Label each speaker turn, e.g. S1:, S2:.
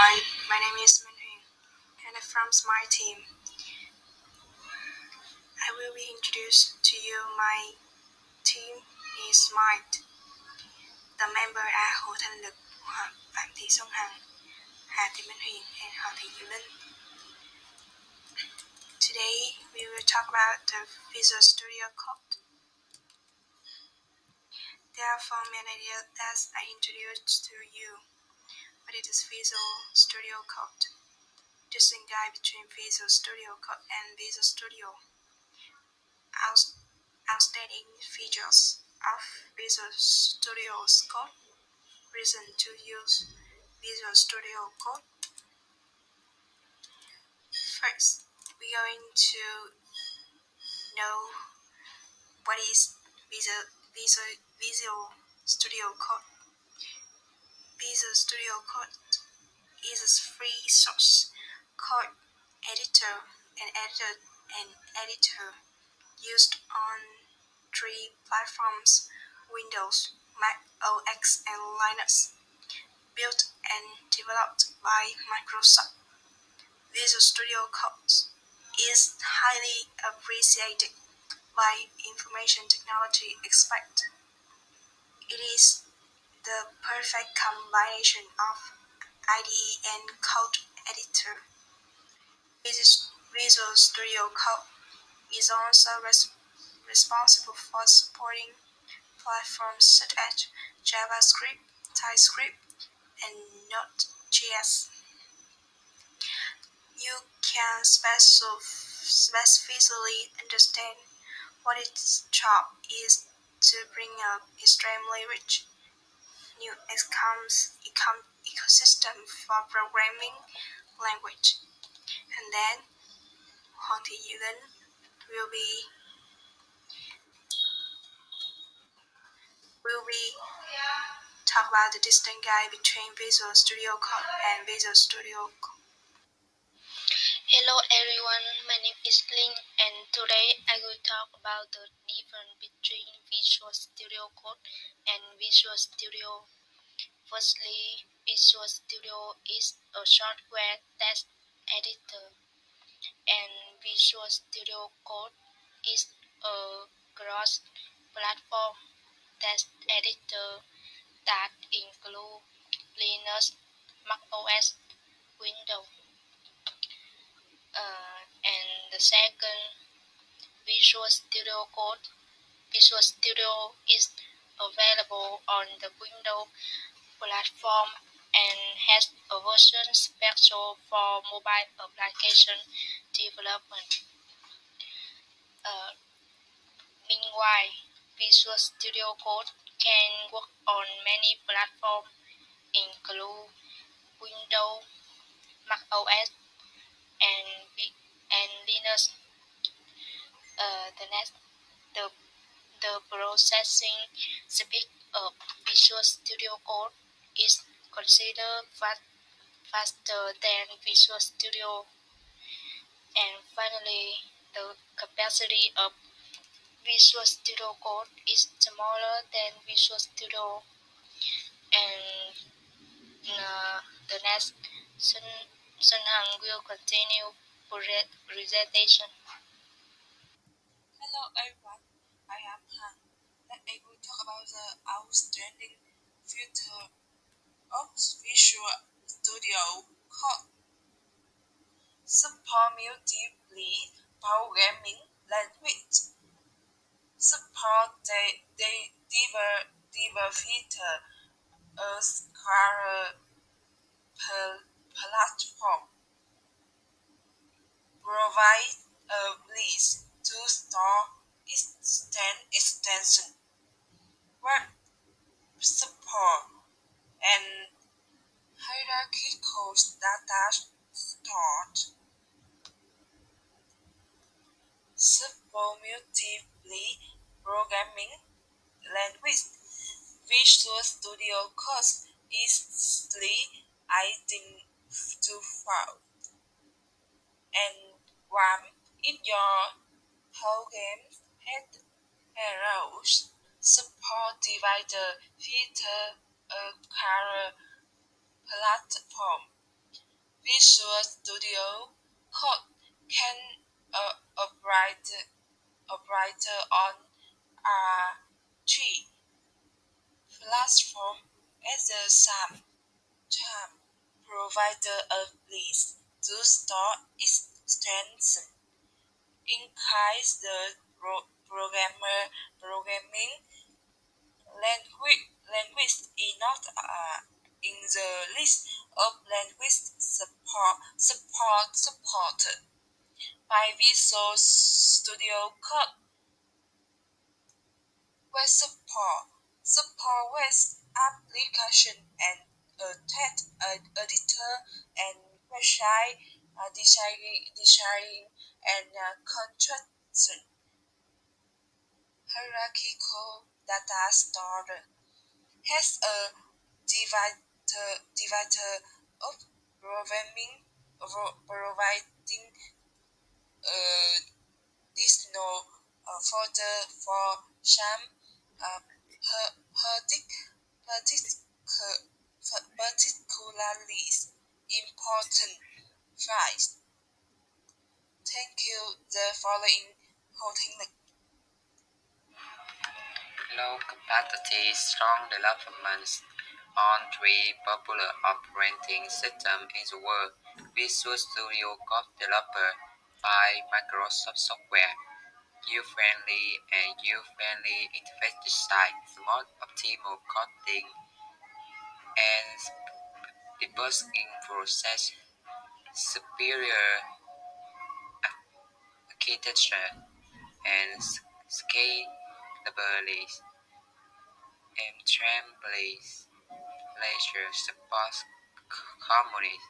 S1: everyone, my name is Minhui and I'm from Smart Team. I will be introduced to you. My team is Smart. The members are Hồ Thanh Lực, Phạm Thị Xuân Hằng, Hà Thị Minh Huyền, and Hoàng Thị Diệu Linh. Today we will talk about the Visual Studio Code. There are four main ideas that I introduced to you. What is Visual Studio Code? Distinct guide between Visual Studio Code and Visual Studio. Outstanding features of Visual Studio Code. Reason to use Visual Studio Code. First, we are going to know what is Visual Studio Code. Visual Studio Code is a free source code editor and editor used on three platforms: Windows, Mac OS, and Linux. Built and developed by Microsoft, Visual Studio Code is highly appreciated by information technology experts. It is the perfect combination of IDE and code editor. Visual Studio Code is also responsible for supporting platforms such as JavaScript, TypeScript, and Node.js. You can specifically understand what its job is to bring up extremely rich new ecosystem for programming language. And then Hoàng Thị Diệu Linh will be talk about the distinct guide between Visual Studio Code and Visual Studio Code.
S2: Hello everyone, my name is Linh and today I will talk about the difference between Visual Studio Code and Visual Studio. Firstly, Visual Studio is a software text editor and Visual Studio Code is a cross-platform text editor that includes Linux, Mac OS, Windows. And the second, Visual Studio Code. Visual Studio is available on the Windows platform and has a version special for mobile application development. Meanwhile, Visual Studio Code can work on many platforms, including Windows, Mac OS, and Linux. The processing speed of Visual Studio Code is considered faster than Visual Studio. And finally, the capacity of Visual Studio Code is smaller than Visual Studio. And the next, Sun Hằng will continue presentation.
S1: Hello everyone, I am Han. I will talk about the outstanding feature of Visual Studio Code. Support multiple programming language. Support the diver feature as platform. Provide a place to store extension. Web support and hierarchical data stored. Support multiple programming language. Visual Studio Code is easily identified and RAM if your program had errors. Support divider feature a current platform. Visual Studio Code can operate on R3 platform at the same time, provider ability to store its strengths, increase the programming language is not in the list of languages supported by Visual Studio Code. Web support web application and a text editor and website design and construction hierarchical data store has a divider of programming providing additional folder for some uh, particularly important files. Thank you. The following holding
S3: Low capacity strong developments on three popular operating systems in the world: Visual Studio Code Developer by Microsoft Software, user-friendly and user-friendly interface design, smart optimal coding and debugging process, superior architecture, and scalability, and tremblance leisure supports communities.